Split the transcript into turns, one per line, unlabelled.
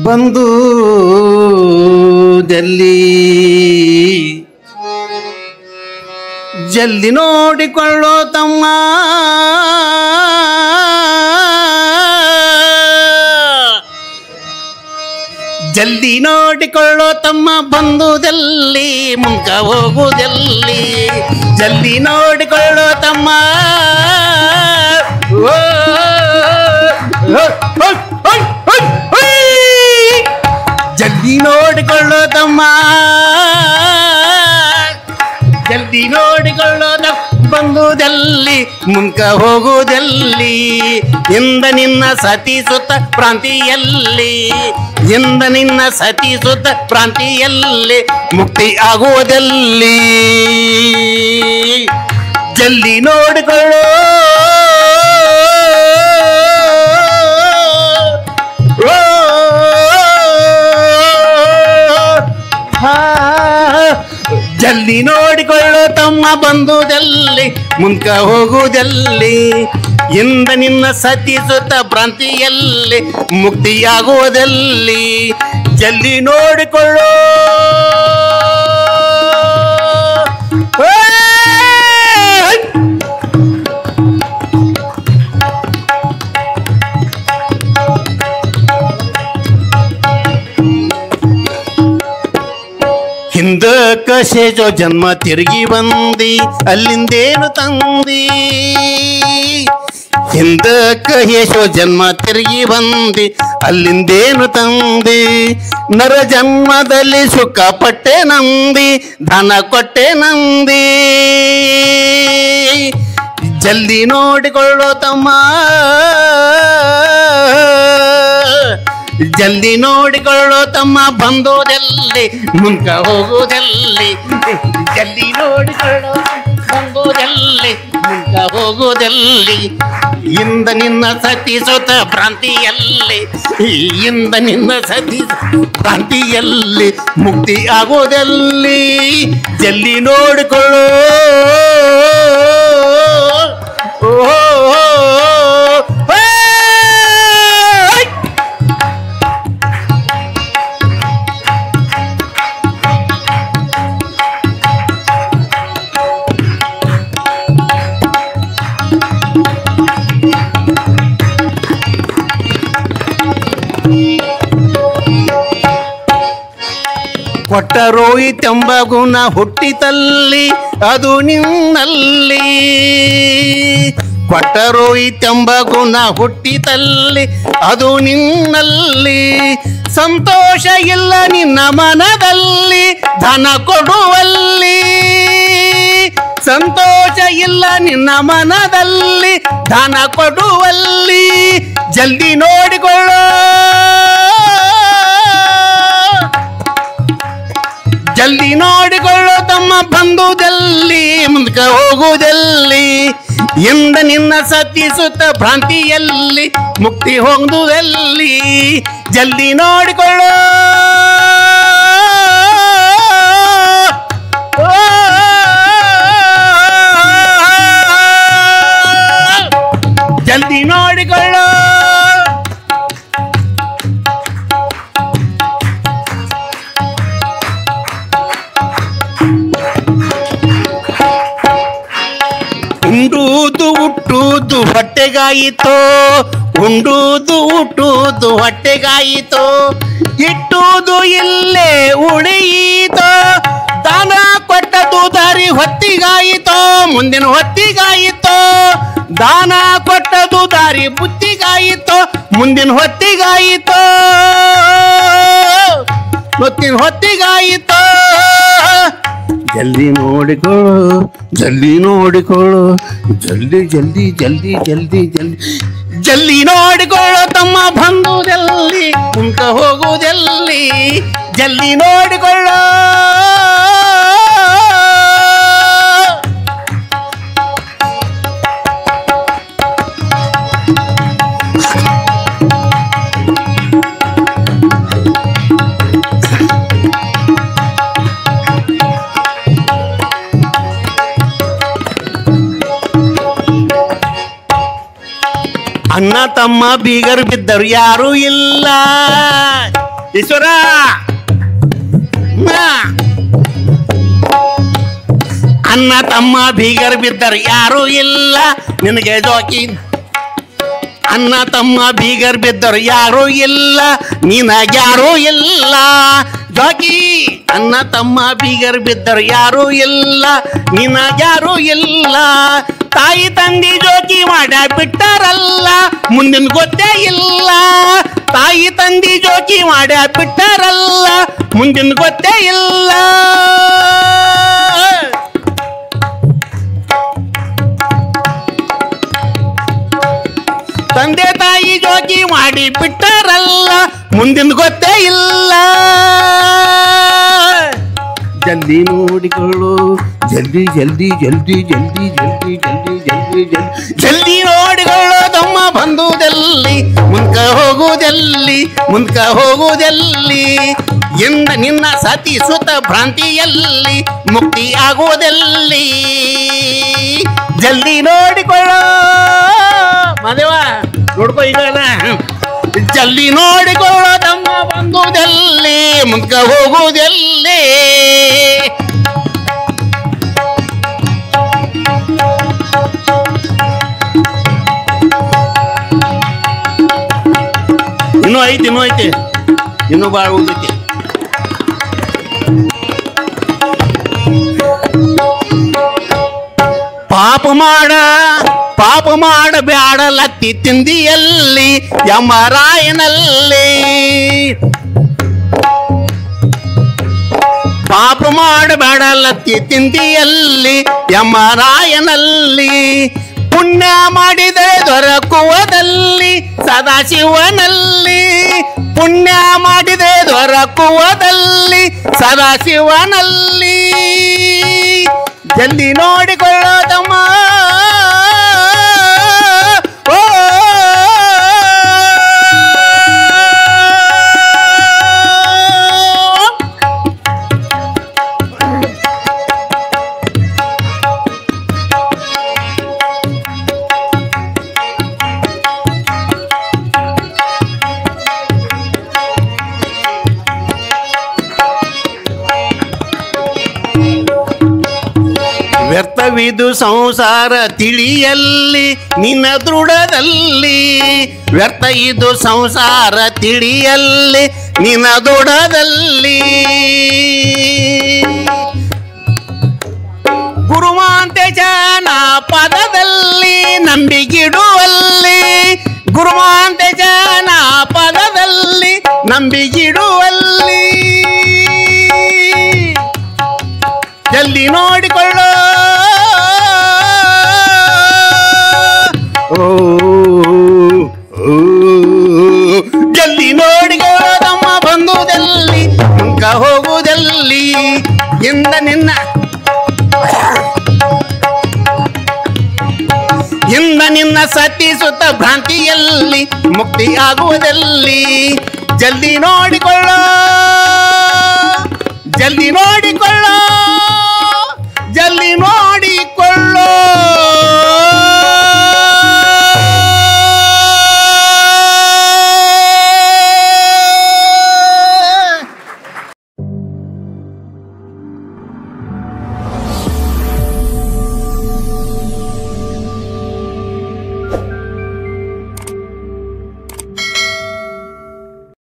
ಬಂದು ಜಲ್ದಿ ನೋಡಿಕೊಳ್ಳೋ ತಮ್ಮ, ಜಲ್ದಿ ನೋಡಿಕೊಳ್ಳೋ ತಮ್ಮ, ಬಂದುದಲ್ಲಿ ಮುಂಕ ಹೋಗುವುದಲ್ಲಿ, ಜಲ್ದಿ ನೋಡಿಕೊಳ್ಳೋ ತಮ್ಮ. ಜಲ್ದಿ ನೋಡಿಕೊಳ್ಳೋ ತಮ್ಮ, ಜಲ್ದಿ ನೋಡಿಕೊಳ್ಳೋ ಬಂದುದಲ್ಲಿ ಮುಂಕ ಹೋಗುವುದಲ್ಲಿ, ಇಂದ ನಿನ್ನ ಸತಿಸುತ್ತ ಪ್ರಾಂತಿಯಲ್ಲಿ, ಇಂದ ನಿನ್ನ ಸತಿಸುತ್ತ ಪ್ರಾಂತಿಯಲ್ಲಿ ಮುಕ್ತಿ ಆಗುವುದಲ್ಲಿ. ಜಲ್ದಿ ನೋಡಿಕೊಳ್ಳೋ ಜಲ್ದಿ ನೋಡಿಕೊಳ್ಳೋ ತಮ್ಮ, ಬಂದುದಲ್ಲಿ ಮುಂಕ ಹೋಗುವುದಲ್ಲಿ, ಇಂದ ನಿನ್ನ ಸತಿಸುತ್ತ ಭ್ರಾಂತಿಯಲ್ಲಿ ಮುಕ್ತಿಯಾಗುವುದಲ್ಲಿ. ಜಲ್ದಿ ನೋಡಿಕೊಳ್ಳೋ ಹಿಂದಕ್ಕ ಶೇಷೋ ಜನ್ಮ ತಿರುಗಿ ಬಂದಿ, ಅಲ್ಲಿಂದೇನು ತಂದಿ. ಹಿಂದಕ್ಕ ಯಶೋ ಜನ್ಮ ತಿರುಗಿ ಬಂದಿ, ಅಲ್ಲಿಂದೇನು ತಂದಿ. ನರ ಜನ್ಮದಲ್ಲಿ ಸುಖ ಪಟ್ಟೆ ನಂದಿ, ಧನ ಕೊಟ್ಟೆ ನಂದಿ. ಜಲ್ದಿ ನೋಡಿಕೊಳ್ಳೋ ತಮ್ಮ, ಜಲ್ದಿ ನೋಡಿಕೊಳ್ಳೋ ತಮ್ಮ, ಬಂದುದಲ್ಲಿ ಮುಂಕ ಹೋಗುವುದಲ್ಲಿ, ಜಲ್ದಿ ನೋಡಿಕೊಳ್ಳೋ ಬಂದುದಲ್ಲಿ ಮುಂಕ ಹೋಗುವುದಲ್ಲಿ, ಇಂದ ನಿನ್ನ ಸತಿಸುತ್ತ ಭ್ರಾಂತಿಯಲ್ಲಿ, ಇಂದ ನಿನ್ನ ಸತಿಸುತ್ತ ಭ್ರಾಂತಿಯಲ್ಲಿ ಮುಕ್ತಿ ಆಗುವುದಲ್ಲಿ. ಜಲ್ದಿ ನೋಡಿಕೊಳ್ಳೋ ಕೊಟ್ಟರೋಯಿತೆಂಬ ಗುಣ ಹುಟ್ಟಿತಲ್ಲಿ ಅದು ನಿನ್ನಲ್ಲಿ, ಕೊಟ್ಟರೋಯಿತೆಂಬ ಗುಣ ಹುಟ್ಟಿತಲ್ಲಿ ಅದು ನಿನ್ನಲ್ಲಿ. ಸಂತೋಷ ಇಲ್ಲ ನಿನ್ನ ಮನದಲ್ಲಿ ಧನ ಕೊಡುವಲ್ಲಿ, ಸಂತೋಷ ಇಲ್ಲ ನಿನ್ನ ಮನದಲ್ಲಿ ಧನ ಕೊಡುವಲ್ಲಿ. ಜಲ್ದಿ ನೋಡಿಕೊಳ್ಳೋ, ಜಲ್ದಿ ನೋಡಿಕೊಳ್ಳೋ ತಮ್ಮ, ಬಂದುದಲ್ಲಿ ಮುಂದಕ್ಕೆ ಹೋಗುವುದಲ್ಲಿ, ಇಂದ ನಿನ್ನ ಸತಿಸುತ್ತ ಭ್ರಾಂತಿಯಲ್ಲಿ ಮುಕ್ತಿ ಹೊಂದುವುದಲ್ಲಿ. ಜಲ್ದಿ ನೋಡಿಕೊಳ್ಳೋ ಜಲ್ದಿ ನೋಡಿಕೊಳ್ಳೋ. ಉಂಡುವುದು ಹುಟ್ಟುವುದು ಹೊಟ್ಟೆಗಾಯಿತೋ, ಉಂಡುವುದು ಹುಟ್ಟುವುದು ಹೊಟ್ಟೆಗಾಯಿತೋ, ಇಟ್ಟುವುದು ಇಲ್ಲೇ ಉಳಿಯಿತೋ. ದಾನ ಕೊಟ್ಟದು ದಾರಿ ಹೊತ್ತಿಗಾಯಿತೋ, ಮುಂದಿನ ಹೊತ್ತಿಗಾಯಿತೋ. ದಾನ ಕೊಟ್ಟದು ದಾರಿ ಬುದ್ಧಿಗಾಯಿತೋ, ಮುಂದಿನ ಹೊತ್ತಿಗಾಯಿತೋ, ಹೊತ್ತಿನ ಹೊತ್ತಿಗಾಯಿತೋ. ಜಲ್ದಿ ನೋಡಿಕೊಳ್ಳೋ, ಜಲ್ದಿ ನೋಡಿಕೊಳ್ಳೋ, ಜಲ್ದಿ ಜಲ್ದಿ ಜಲ್ದಿ ಜಲ್ದಿ ಜಲ್ದಿ ಜಲ್ದಿ ನೋಡಿಕೊಳ್ಳೋ ತಮ್ಮ, ಬಂದುದಲ್ಲಿ ಮುಂಕ ಹೋಗುವುದಲ್ಲಿ. ಜಲ್ದಿ ನೋಡಿಕೊಳ್ಳೋ ಅಣ್ಣ ತಮ್ಮ ಬೀಗರು ಬಿದ್ದರು ಯಾರೂ ಇಲ್ಲ, ಈಶ್ವರ ಅಣ್ಣ ತಮ್ಮ ಬೀಗರ್ ಬಿದ್ದರು ಯಾರೂ ಇಲ್ಲ ನಿನಗೆ ಜೋಕಿ. ಅಣ್ಣ ತಮ್ಮ ಬೀಗರ್ ಬಿದ್ದರು ಯಾರೂ ಇಲ್ಲ ನಿನಗ್ಯಾರೂ ಇಲ್ಲ ಜೋಕಿ. ಅಣ್ಣ ತಮ್ಮ ಬೀಗರ್ ಬಿದ್ದರು ಯಾರೂ ಇಲ್ಲ ನಿನಗ್ಯಾರೂ ಇಲ್ಲ. ತಾಯಿ ತಂದಿ ಜೋಕಿ ಮಾಡ ಬಿಟ್ಟಾರಲ್ಲ ಮುಂದಿನ ಗೊತ್ತೇ ಇಲ್ಲ. ತಾಯಿ ತಂದಿ ಜೋಕಿ ಮಾಡ ಬಿಟ್ಟಾರಲ್ಲ ಮುಂದಿನ ಗೊತ್ತೇ ಇಲ್ಲ. ತಂದೆ ತಾಯಿ ಜೋಕಿ ಮಾಡಿ ಬಿಟ್ಟಾರಲ್ಲ ಮುಂದಿನ ಗೊತ್ತೇ ಇಲ್ಲ. ಜಲ್ದಿ ನೋಡಿಕೊಳ್ಳು ಜಲ್ದಿ ಜಲ್ದಿ ಜಲ್ದಿ ಜಲ್ದಿ ಜಲ್ದಿ ಜಲ್ದಿ ಜಲ್ದಿ ಜಲ್ದಿ ಜಲ್ದಿ ನೋಡಿಕೊಳ್ಳೋ ತಮ್ಮ ಬಂದುದೆಲ್ಲಿ ಮುಂದ್ಕ ಹೋಗುವುದೆಲ್ಲಿ ಮುಂದ್ಕ ಹೋಗುವುದೆಲ್ಲಿ. ಎಂದ ನಿನ್ನ ಸತಿ ಸುತ ಭ್ರಾಂತಿಯಲ್ಲಿ ಮುಕ್ತಿ ಆಗುವುದೆಲ್ಲಿ. ಜಲ್ದಿ ನೋಡಿಕೊಳ್ಳೋ ಮದೇವ ನೋಡ್ಕೋ ಈಗ ಜಲ್ದಿ ನೋಡಿಕೊಳ್ಳೋ ತಮ್ಮ ಬಂದುದೆಲ್ಲಿ ಮುಂದ್ಕ ಹೋಗುವುದೆಲ್ಲಿ. ಇನ್ನೂ ಐತಿ ಇನ್ನೂ ಭಾಳ ಉಳಿದೈತಿ. ಪಾಪ ಮಾಡ ಬ್ಯಾಡ ಲತ್ತಿ ತಿಂದಿಯಲ್ಲಿ ಯಮರಾಯನಲ್ಲಿ. ಪಾಪ ಮಾಡಬೇಡ ಲತ್ತಿ ತಿಂದಿಯಲ್ಲಿ ಯಮರಾಯನಲ್ಲಿ. ಪುಣ್ಯ ಮಾಡಿದರೆ ದೊರಕುವುದಲ್ಲಿ ಸದಾಶಿವನಲ್ಲಿ. ಪುಣ್ಯ ಮಾಡಿದರೆ ದೊರಕುವುದಲ್ಲಿ ಸದಾಶಿವನಲ್ಲಿ. ಜಲ್ದಿ ನೋಡಿಕೊಳ್ಳೋದಮ್ಮ ವ್ಯರ್ಥವಿದು ಸಂಸಾರ ತಿಳಿಯಲ್ಲಿ ನಿನ್ನ ದೃಢದಲ್ಲಿ. ವ್ಯರ್ಥ ಇದು ಸಂಸಾರ ತಿಳಿಯಲ್ಲಿ ನಿನ್ನ ದೃಢದಲ್ಲಿ. ಗುರುಮಾಂತೆ ಜನ ಪದದಲ್ಲಿ ನಂಬಿಗಿಡುವಲ್ಲಿ. ಗುರುಮಾಂತೆ ಜನ ಪದದಲ್ಲಿ ನಂಬಿಗಿಡುವಲ್ಲಿ. ಜಲ್ದಿ ನೋಡಿಕೊಳ್ಳೋ ಜಲ್ದಿ ನೋಡಿಕೊಳ್ಳೋ ತಮ್ಮ ಬಂದುದೆಲ್ಲಿ ಮುಂಕ ಹೋಗುವುದೆಲ್ಲಿ. ಎಂದ ನಿನ್ನ ಸತಿ ಸುತ್ತ ಭ್ರಾಂತಿಯಲ್ಲಿ ಮುಕ್ತಿ ಆಗುವುದೆಲ್ಲಿ. ಜಲ್ದಿ ನೋಡಿಕೊಳ್ಳೋ ಜಲ್ದಿ ನೋಡಿಕೊಳ್ಳೋ ಜಲ್ದಿ ನೋಡಿ